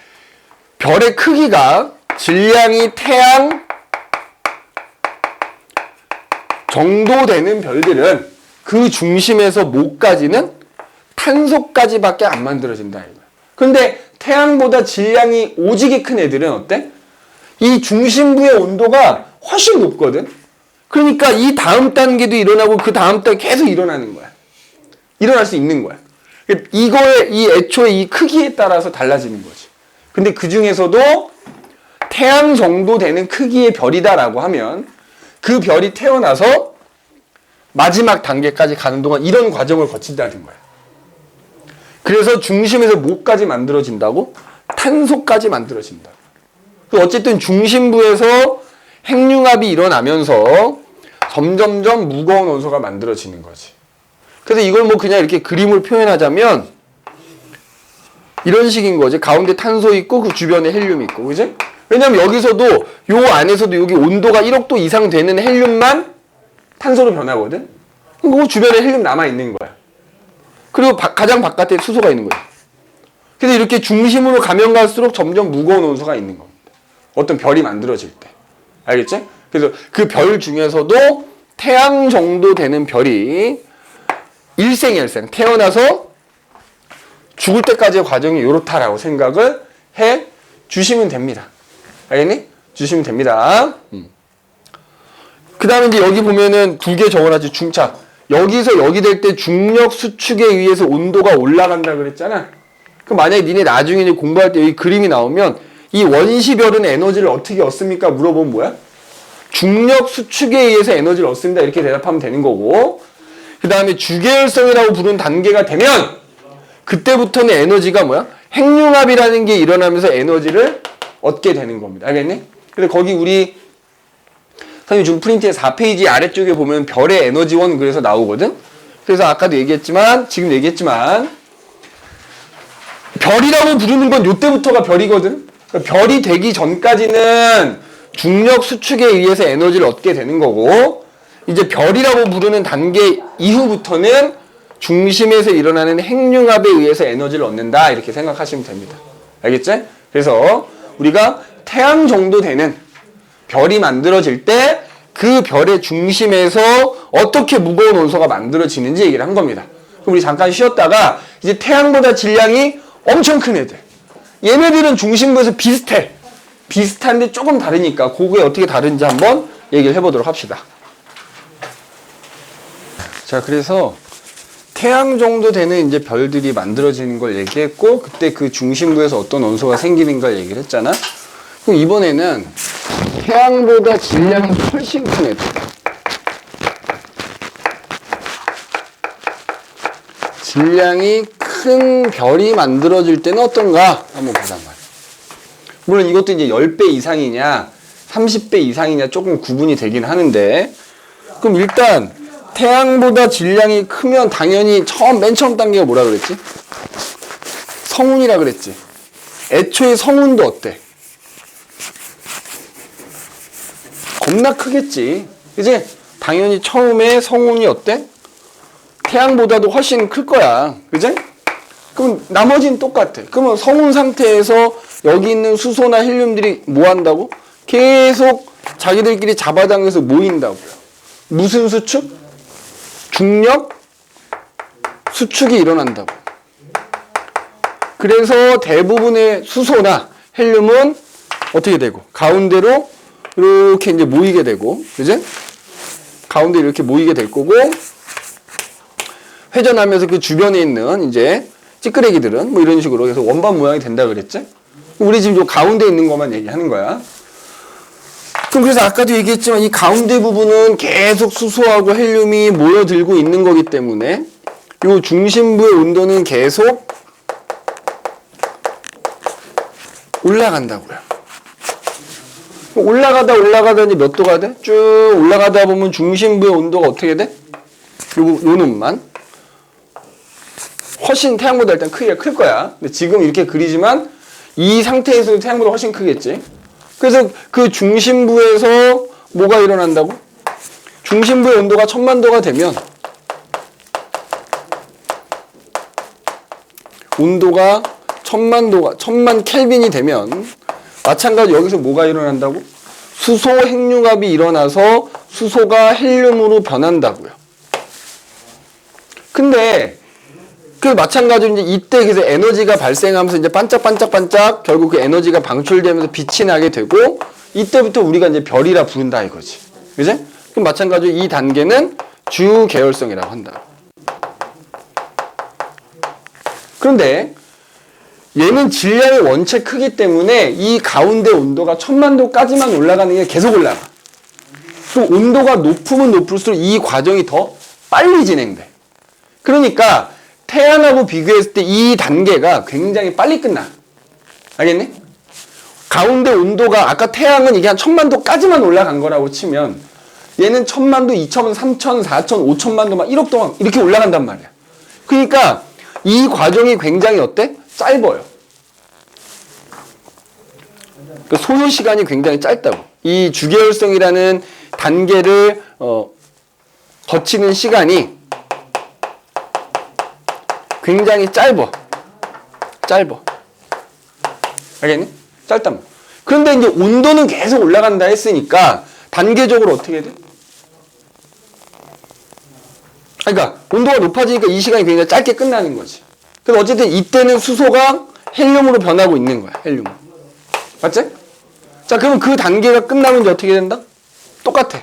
별의 크기가 질량이 태양 정도 되는 별들은 그 중심에서 뭐까지는 탄소까지밖에 안 만들어진다. 근데 태양보다 질량이 오지게 큰 애들은 어때? 이 중심부의 온도가 훨씬 높거든. 그러니까 이 다음 단계도 일어나고 그 다음 단계 계속 일어나는 거야. 일어날 수 있는 거야. 이거의 이 애초에 이 크기에 따라서 달라지는 거지. 근데 그 중에서도 태양 정도 되는 크기의 별이다라고 하면 그 별이 태어나서 마지막 단계까지 가는 동안 이런 과정을 거친다는 거야. 그래서 중심에서 뭐까지 만들어진다고? 탄소까지 만들어진다고. 어쨌든 중심부에서 핵융합이 일어나면서 점점점 무거운 원소가 만들어지는 거지. 그래서 이걸 뭐 그냥 이렇게 그림을 표현하자면 이런 식인 거지. 가운데 탄소 있고 그 주변에 헬륨 있고, 그지? 왜냐면 여기서도 요 안에서도 여기 온도가 1억도 이상 되는 헬륨만 탄소로 변하거든. 그럼 그 주변에 헬륨 남아 있는 거야. 그리고 가장 바깥에 수소가 있는 거예요. 그래서 이렇게 중심으로 가면 갈수록 점점 무거운 원소가 있는 겁니다. 어떤 별이 만들어질 때. 알겠지? 그래서 그 별 중에서도 태양 정도 되는 별이 일생일생 태어나서 죽을 때까지의 과정이 이렇다라고 생각을 해 주시면 됩니다. 알겠니? 주시면 됩니다. 그 다음에 이제 여기 보면은 두 개 적어놨지. 중차. 여기서 여기 될 때 중력 수축에 의해서 온도가 올라간다 그랬잖아. 그럼 만약에 니네 나중에 공부할 때 여기 그림이 나오면 이 원시별은 에너지를 어떻게 얻습니까? 물어보면 뭐야? 중력 수축에 의해서 에너지를 얻습니다. 이렇게 대답하면 되는 거고, 그 다음에 주계열성이라고 부르는 단계가 되면 그때부터는 에너지가 뭐야? 핵융합이라는 게 일어나면서 에너지를 얻게 되는 겁니다. 알겠니? 근데 거기 우리 선생님 준 프린트의 4페이지 아래쪽에 보면 별의 에너지원 그래서 나오거든? 그래서 아까도 얘기했지만, 지금 얘기했지만, 별이라고 부르는 건 요때부터가 별이거든? 그러니까 별이 되기 전까지는 중력 수축에 의해서 에너지를 얻게 되는 거고, 이제 별이라고 부르는 단계 이후부터는 중심에서 일어나는 핵융합에 의해서 에너지를 얻는다. 이렇게 생각하시면 됩니다. 알겠지? 그래서 우리가 태양 정도 되는 별이 만들어질 때 그 별의 중심에서 어떻게 무거운 원소가 만들어지는지 얘기를 한 겁니다. 그럼 우리 잠깐 쉬었다가 이제 태양보다 질량이 엄청 큰 애들. 얘네들은 중심부에서 비슷해. 비슷한데 조금 다르니까 그게 어떻게 다른지 한번 얘기를 해보도록 합시다. 자, 그래서 태양 정도 되는 이제 별들이 만들어지는 걸 얘기했고, 그때 그 중심부에서 어떤 원소가 생기는 걸 얘기를 했잖아. 그럼 이번에는 태양보다 질량이 훨씬 큰 애들. 질량이 큰 별이 만들어질 때는 어떤가? 한번 보자 말이야. 물론 이것도 이제 10배 이상이냐, 30배 이상이냐 조금 구분이 되긴 하는데, 그럼 일단 태양보다 질량이 크면 당연히 맨 처음 단계가 뭐라 그랬지? 성운이라 그랬지. 애초에 성운도 어때? 겁나 크겠지. 그치? 당연히 처음에 성운이 어때? 태양보다도 훨씬 클 거야. 그치? 그럼 나머지는 똑같아. 그러면 성운 상태에서 여기 있는 수소나 헬륨들이 뭐 한다고? 계속 자기들끼리 잡아당겨서 모인다고요. 무슨 수축? 중력 수축이 일어난다고. 그래서 대부분의 수소나 헬륨은 어떻게 되고? 가운데로 이렇게 이제 모이게 되고, 그지? 가운데 이렇게 모이게 될 거고, 회전하면서 그 주변에 있는 이제 찌끄레기들은 뭐 이런 식으로 해서 원반 모양이 된다 그랬지? 우리 지금 요 가운데 있는 것만 얘기하는 거야. 그럼 그래서 아까도 얘기했지만 이 가운데 부분은 계속 수소하고 헬륨이 모여들고 있는 거기 때문에 요 중심부의 온도는 계속 올라간다고요. 올라가다 이제 몇 도가 돼? 쭉 올라가다 보면 중심부의 온도가 어떻게 돼? 요 놈만 훨씬 태양보다 일단 크기가 클 거야. 근데 지금 이렇게 그리지만 이 상태에서도 태양보다 훨씬 크겠지. 그래서 그 중심부에서 뭐가 일어난다고? 중심부의 온도가 1000만도가 되면 온도가 1000만 켈빈이 되면 마찬가지로 여기서 뭐가 일어난다고? 수소 핵융합이 일어나서 수소가 헬륨으로 변한다고요. 근데 그 마찬가지로 이제 이때 그래서 에너지가 발생하면서 이제 반짝반짝반짝 결국 그 에너지가 방출되면서 빛이 나게 되고 이때부터 우리가 이제 별이라 부른다 이거지. 그지? 그럼 마찬가지로 이 단계는 주계열성이라고 한다. 그런데 얘는 질량이 원체 크기 때문에 이 가운데 온도가 1000만도까지만 올라가는 게 계속 올라가. 또 온도가 높으면 높을수록 이 과정이 더 빨리 진행돼. 그러니까 태양하고 비교했을 때 이 단계가 굉장히 빨리 끝나. 알겠니? 가운데 온도가 아까 태양은 이게 한 1000만도까지만 올라간 거라고 치면 얘는 1000만도, 2000만, 3000, 4000, 5000만도 막 1억 동안 이렇게 올라간단 말이야. 그러니까 이 과정이 굉장히 어때? 짧아요. 그 소요 시간이 굉장히 짧다고. 이 주계열성이라는 단계를 거치는 시간이 굉장히 짧아. 알겠니? 짧단 말이야. 그런데 이제 온도는 계속 올라간다 했으니까 단계적으로 어떻게 돼? 그러니까 온도가 높아지니까 이 시간이 굉장히 짧게 끝나는 거지. 그래서 어쨌든 이때는 수소가 헬륨으로 변하고 있는 거야. 헬륨. 맞지? 자, 그럼 그 단계가 끝나면 이제 어떻게 된다? 똑같아.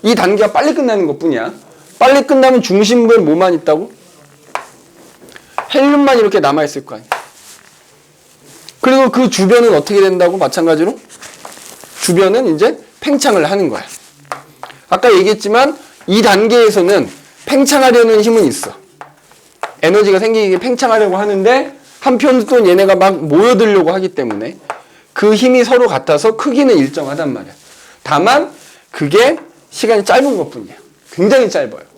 이 단계가 빨리 끝나는 것뿐이야. 빨리 끝나면 중심부에 뭐만 있다고? 헬륨만 이렇게 남아있을 거 아니야. 그리고 그 주변은 어떻게 된다고? 마찬가지로 주변은 이제 팽창을 하는 거야. 아까 얘기했지만 이 단계에서는 팽창하려는 힘은 있어. 에너지가 생기게 팽창하려고 하는데 한편 또 얘네가 막 모여들려고 하기 때문에 그 힘이 서로 같아서 크기는 일정하단 말이야. 다만 그게 시간이 짧은 것뿐이야. 굉장히 짧아요.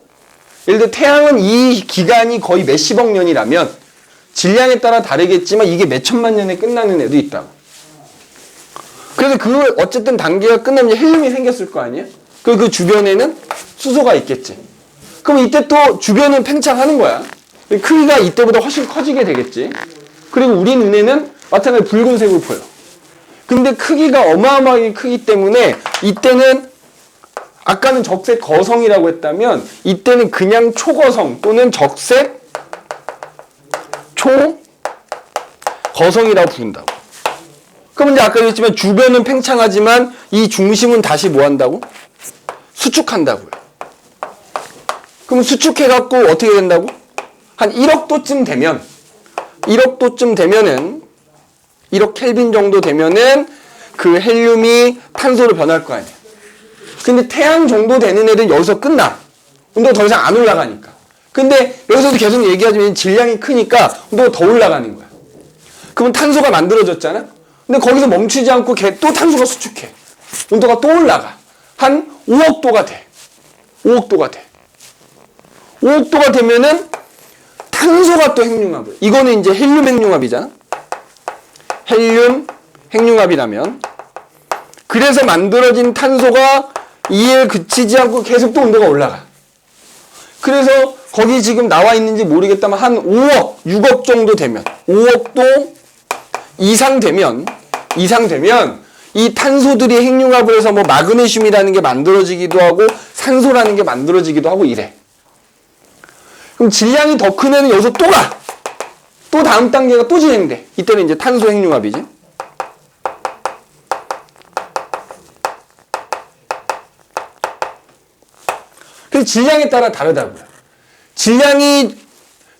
예를 들어 태양은 이 기간이 거의 몇십억 년이라면 질량에 따라 다르겠지만 이게 몇천만 년에 끝나는 애도 있다고. 그래서 그 어쨌든 단계가 끝나면 헬륨이 생겼을 거 아니야? 그 주변에는 수소가 있겠지. 그럼 이때 또 주변은 팽창하는 거야. 크기가 이때보다 훨씬 커지게 되겠지. 그리고 우리 눈에는 마찬가지로 붉은색으로 보여. 근데 크기가 어마어마하게 크기 때문에 이때는 아까는 적색 거성이라고 했다면 이때는 그냥 초거성 또는 적색 초거성이라고 부른다고. 그럼 이제 아까 얘기했지만 주변은 팽창하지만 이 중심은 다시 뭐 한다고? 수축한다고요. 그럼 수축해갖고 어떻게 된다고? 한 1억 도쯤 되면 1억 도쯤 되면은 1억 켈빈 정도 되면은 그 헬륨이 탄소로 변할 거 아니야. 근데 태양 정도 되는 애들은 여기서 끝나. 온도가 더 이상 안 올라가니까. 근데 여기서도 계속 얘기하지만 질량이 크니까 온도가 더 올라가는 거야. 그러면 탄소가 만들어졌잖아. 근데 거기서 멈추지 않고 또 탄소가 수축해. 온도가 또 올라가. 한 5억 도가 돼. 5억 도가 돼. 5억 도가 되면은 탄소가 또 핵융합을. 이거는 이제 헬륨 핵융합이잖아. 헬륨 핵융합이라면 그래서 만들어진 탄소가 이에 그치지 않고 계속 또 온도가 올라가. 그래서 거기 지금 나와 있는지 모르겠다만 한 5억, 6억 정도 되면 5억도 이상 되면 이 탄소들이 핵융합을 해서 뭐 마그네슘이라는 게 만들어지기도 하고 산소라는 게 만들어지기도 하고 이래. 그럼 질량이 더 큰 애는 여기서 또 가. 또 다음 단계가 또 진행돼. 이때는 이제 탄소 핵융합이지. 그래서 질량에 따라 다르다고요. 질량이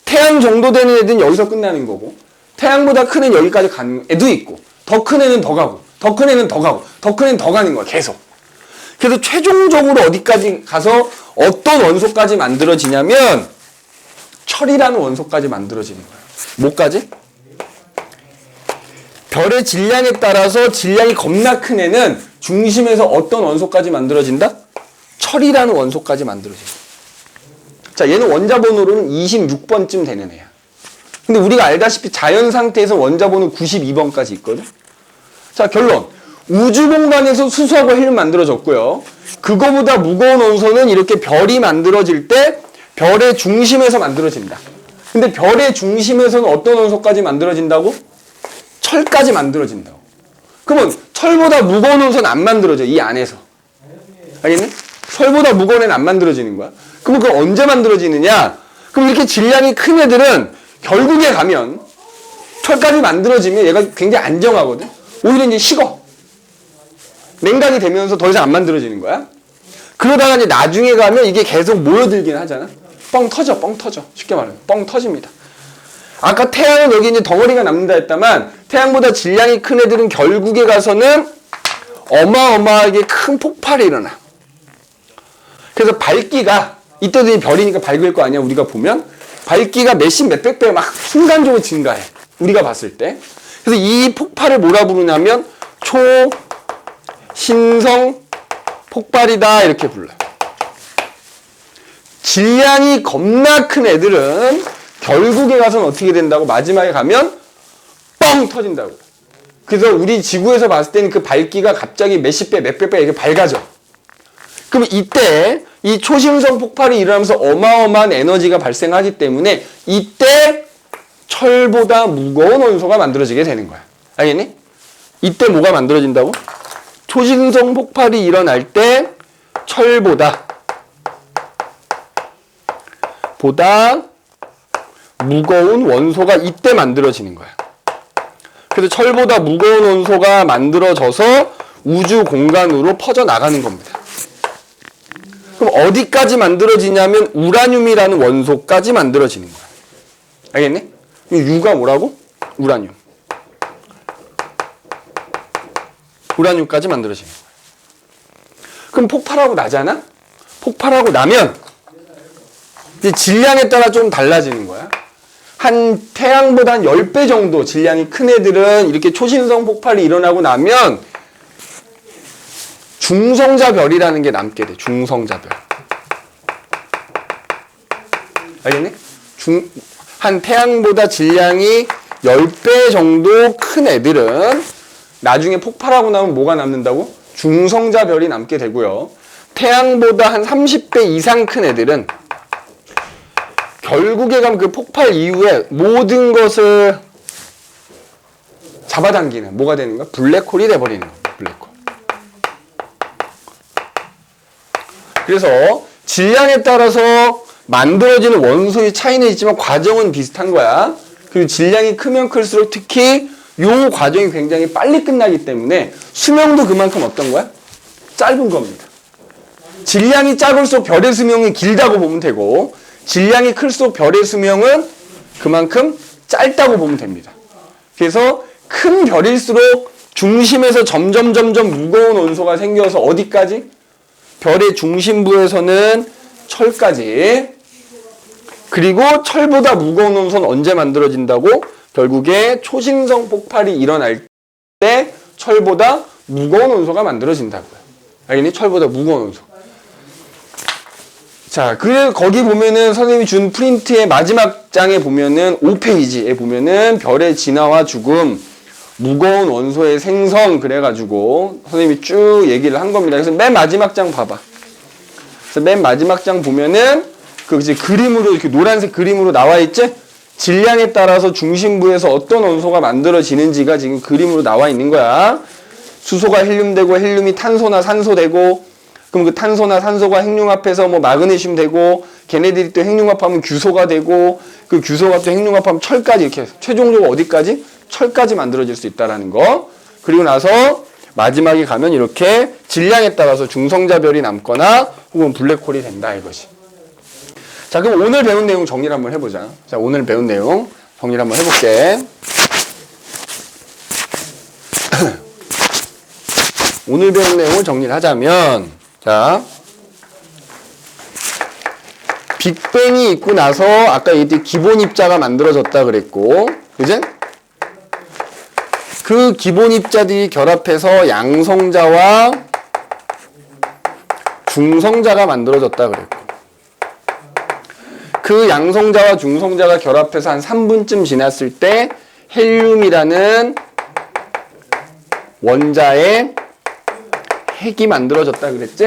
태양 정도 되는 애들은 여기서 끝나는 거고 태양보다 큰 애는 여기까지 가는 애도 있고 더 큰 애는 더 가고 더 큰 애는 더 가고 더 큰 애는 더 가는 거야. 계속. 그래서 최종적으로 어디까지 가서 어떤 원소까지 만들어지냐면 철이라는 원소까지 만들어지는 거야. 뭐까지? 별의 질량에 따라서 질량이 겁나 큰 애는 중심에서 어떤 원소까지 만들어진다? 철이라는 원소까지 만들어진다. 자, 얘는 원자번호로는 26번쯤 되는 애야. 근데 우리가 알다시피 자연 상태에서 원자번호 92번까지 있거든. 자, 결론. 우주 공간에서 수소하고 헬륨 만들어졌고요. 그거보다 무거운 원소는 이렇게 별이 만들어질 때 별의 중심에서 만들어진다. 근데 별의 중심에서는 어떤 원소까지 만들어진다고? 철까지 만들어진다고. 그러면 철보다 무거운 원소는 안 만들어져. 이 안에서. 알겠니? 철보다 무거운 애는 안 만들어지는 거야. 그럼 그거 언제 만들어지느냐? 그럼 이렇게 질량이 큰 애들은 결국에 가면 철까지 만들어지면 얘가 굉장히 안정하거든. 오히려 이제 식어. 냉각이 되면서 더 이상 안 만들어지는 거야. 그러다가 이제 나중에 가면 이게 계속 모여들긴 하잖아. 뻥 터져. 쉽게 말하면 뻥 터집니다. 아까 태양은 여기 이제 덩어리가 남는다 했다만 태양보다 질량이 큰 애들은 결국에 가서는 어마어마하게 큰 폭발이 일어나. 그래서 밝기가 이때도 이 별이니까 밝을 거 아니야. 우리가 보면 밝기가 몇십 몇백 배 막 순간적으로 증가해. 우리가 봤을 때. 그래서 이 폭발을 뭐라 부르냐면 초신성 폭발이다 이렇게 불러요. 질량이 겁나 큰 애들은 결국에 가서는 어떻게 된다고? 마지막에 가면 뻥 터진다고. 그래서 우리 지구에서 봤을 때는 그 밝기가 갑자기 몇십 배, 몇백 배 이렇게 밝아져. 그럼 이때 이 초신성 폭발이 일어나면서 어마어마한 에너지가 발생하기 때문에 이때 철보다 무거운 원소가 만들어지게 되는 거야. 알겠니? 이때 뭐가 만들어진다고? 초신성 폭발이 일어날 때 철보다 무거운 원소가 이때 만들어지는 거야. 그래서 철보다 무거운 원소가 만들어져서 우주 공간으로 퍼져나가는 겁니다. 그럼 어디까지 만들어지냐면 우라늄이라는 원소까지 만들어지는 거야. 알겠니? U가 뭐라고? 우라늄. 우라늄까지 만들어지는 거야. 그럼 폭발하고 나잖아? 폭발하고 나면 이제 질량에 따라 좀 달라지는 거야. 한 태양보다 한 10배 정도 질량이 큰 애들은 이렇게 초신성 폭발이 일어나고 나면 중성자별이라는 게 남게 돼. 중성자별. 알겠니? 한 태양보다 질량이 10배 정도 큰 애들은 나중에 폭발하고 나면 뭐가 남는다고? 중성자별이 남게 되고요. 태양보다 한 30배 이상 큰 애들은 결국에 가면 그 폭발 이후에 모든 것을 잡아당기는 뭐가 되는 거야? 블랙홀이 돼버리는 거야. 블랙홀. 그래서 질량에 따라서 만들어지는 원소의 차이는 있지만 과정은 비슷한 거야. 그리고 질량이 크면 클수록 특히 이 과정이 굉장히 빨리 끝나기 때문에 수명도 그만큼 어떤 거야? 짧은 겁니다. 질량이 작을수록 별의 수명이 길다고 보면 되고 질량이 클수록 별의 수명은 그만큼 짧다고 보면 됩니다. 그래서 큰 별일수록 중심에서 점점 무거운 원소가 생겨서 어디까지? 별의 중심부에서는 철까지. 그리고 철보다 무거운 원소는 언제 만들어진다고? 결국에 초신성 폭발이 일어날 때 철보다 무거운 원소가 만들어진다고요. 알겠니? 철보다 무거운 원소. 자, 거기 보면은 선생님이 준 프린트의 마지막 장에 보면은 5페이지에 보면은 별의 진화와 죽음, 무거운 원소의 생성 그래가지고 선생님이 쭉 얘기를 한 겁니다. 그래서 맨 마지막 장 봐봐. 그래서 맨 마지막 장 보면은 그 이제 그림으로 이렇게 노란색 그림으로 나와 있지? 질량에 따라서 중심부에서 어떤 원소가 만들어지는지가 지금 그림으로 나와 있는 거야. 수소가 헬륨 되고 헬륨이 탄소나 산소 되고 그럼 그 탄소나 산소가 핵융합해서 뭐 마그네슘 되고 걔네들이 또 핵융합하면 규소가 되고 그 규소가 또 핵융합하면 철까지 이렇게 최종적으로 어디까지? 철까지 만들어질 수 있다라는 거. 그리고 나서 마지막에 가면 이렇게 질량에 따라서 중성자별이 남거나 혹은 블랙홀이 된다 이것이. 자, 그럼 오늘 배운 내용 정리를 한번 해보자. 자, 오늘 배운 내용 정리를 한번 해볼게. 오늘 배운 내용을 정리를 하자면, 자, 빅뱅이 있고 나서 아까 이때 기본 입자가 만들어졌다 그랬고, 그제? 그 기본 입자들이 결합해서 양성자와 중성자가 만들어졌다 그랬고, 그 양성자와 중성자가 결합해서 한 3분쯤 지났을 때 헬륨이라는 원자의 핵이 만들어졌다 그랬지?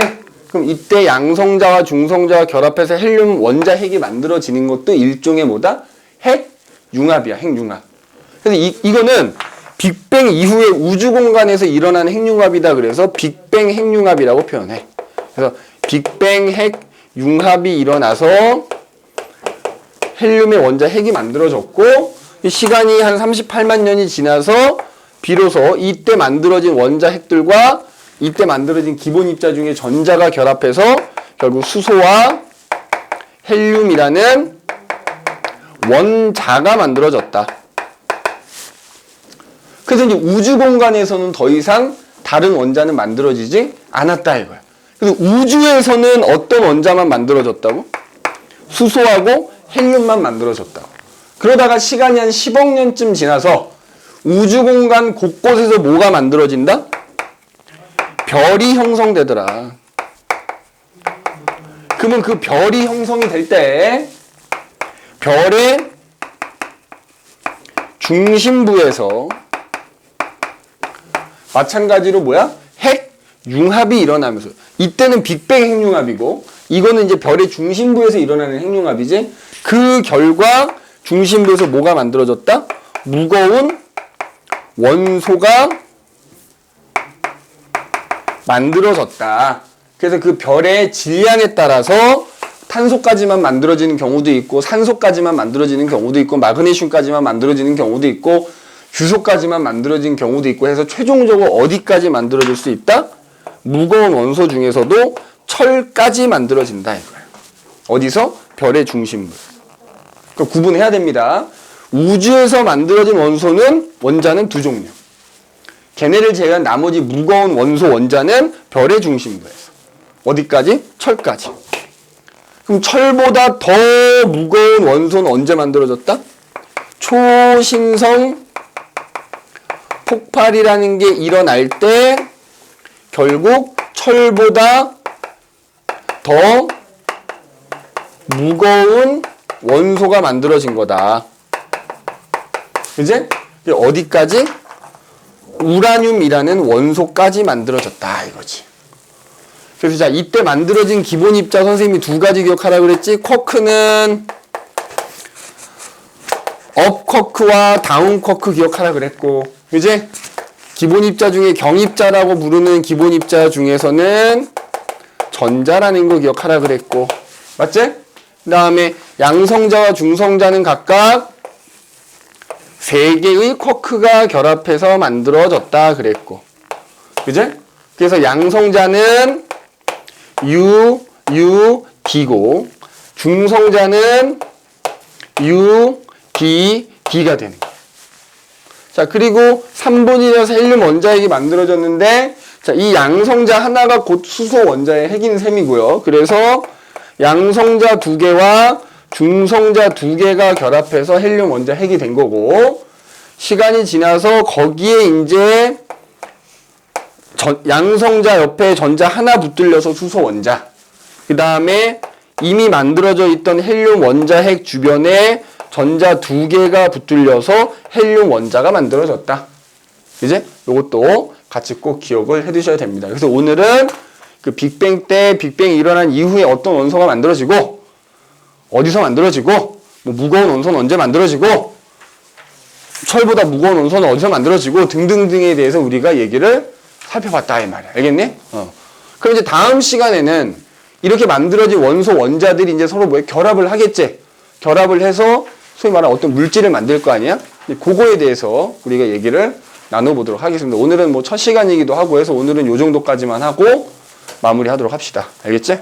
그럼 이때 양성자와 중성자가 결합해서 헬륨 원자 핵이 만들어지는 것도 일종의 뭐다? 핵융합이야, 핵융합. 그래서 이거는 빅뱅 이후에 우주 공간에서 일어나는 핵융합이다 그래서 빅뱅 핵융합이라고 표현해. 그래서 빅뱅 핵융합이 일어나서 헬륨의 원자 핵이 만들어졌고 시간이 한 38만 년이 지나서 비로소 이때 만들어진 원자 핵들과 이때 만들어진 기본 입자 중에 전자가 결합해서 결국 수소와 헬륨이라는 원자가 만들어졌다. 그래서 이제 우주 공간에서는 더 이상 다른 원자는 만들어지지 않았다 이거야. 그래서 우주에서는 어떤 원자만 만들어졌다고? 수소하고 헬륨만 만들어졌다고. 그러다가 시간이 한 10억 년쯤 지나서 우주 공간 곳곳에서 뭐가 만들어진다? 별이 형성되더라. 그러면 그 별이 형성이 될 때 별의 중심부에서 마찬가지로 뭐야? 핵융합이 일어나면서 이때는 빅뱅 핵융합이고 이거는 이제 별의 중심부에서 일어나는 핵융합이지. 그 결과 중심부에서 뭐가 만들어졌다? 무거운 원소가 만들어졌다. 그래서 그 별의 질량에 따라서 탄소까지만 만들어지는 경우도 있고, 산소까지만 만들어지는 경우도 있고, 마그네슘까지만 만들어지는 경우도 있고, 규소까지만 만들어지는 경우도 있고 해서 최종적으로 어디까지 만들어질 수 있다? 무거운 원소 중에서도 철까지 만들어진다 이거예요. 어디서? 별의 중심부에서. 그러니까 구분해야 됩니다. 우주에서 만들어진 원소는 원자는 두 종류. 걔네를 제외한 나머지 무거운 원소 원자는 별의 중심부에서. 어디까지? 철까지. 그럼 철보다 더 무거운 원소는 언제 만들어졌다? 초신성 폭발이라는 게 일어날 때 결국 철보다 더 무거운 원소가 만들어진 거다. 이제 어디까지? 우라늄이라는 원소까지 만들어졌다 이거지. 그래서 자, 이때 만들어진 기본 입자 선생님이 두 가지 기억하라 그랬지. 쿼크는 업 쿼크와 다운 쿼크 기억하라 그랬고, 이제 기본 입자 중에 경입자라고 부르는 기본 입자 중에서는 전자라는 거 기억하라 그랬고, 맞지? 그 다음에 양성자와 중성자는 각각 3개의 쿼크가 결합해서 만들어졌다 그랬고, 그제? 그래서 양성자는 U, D고 중성자는 U, D가 되는 거예요. 자, 그리고 3분이라서 헬륨 원자핵이 만들어졌는데, 자, 이 양성자 하나가 곧 수소 원자의 핵인 셈이고요. 그래서 양성자 2개와 중성자 2개가 결합해서 헬륨 원자 핵이 된 거고, 시간이 지나서 거기에 이제 양성자 옆에 전자 하나 붙들려서 수소 원자, 그 다음에 이미 만들어져 있던 헬륨 원자 핵 주변에 전자 2개가 붙들려서 헬륨 원자가 만들어졌다. 이제 이것도 같이 꼭 기억을 해 두셔야 됩니다. 그래서 오늘은 그 빅뱅 때, 빅뱅이 일어난 이후에 어떤 원소가 만들어지고, 어디서 만들어지고, 뭐 무거운 원소는 언제 만들어지고, 철보다 무거운 원소는 어디서 만들어지고 등등등에 대해서 우리가 얘기를 살펴봤다 이 말이야. 알겠니? 그럼 이제 다음 시간에는 이렇게 만들어진 원소 원자들이 이제 서로 뭐에 결합을 하겠지. 결합을 해서 소위 말하는 어떤 물질을 만들 거 아니야? 그거에 대해서 우리가 얘기를 나눠보도록 하겠습니다. 오늘은 뭐 첫 시간이기도 하고 해서 오늘은 요 정도까지만 하고 마무리하도록 합시다. 알겠지?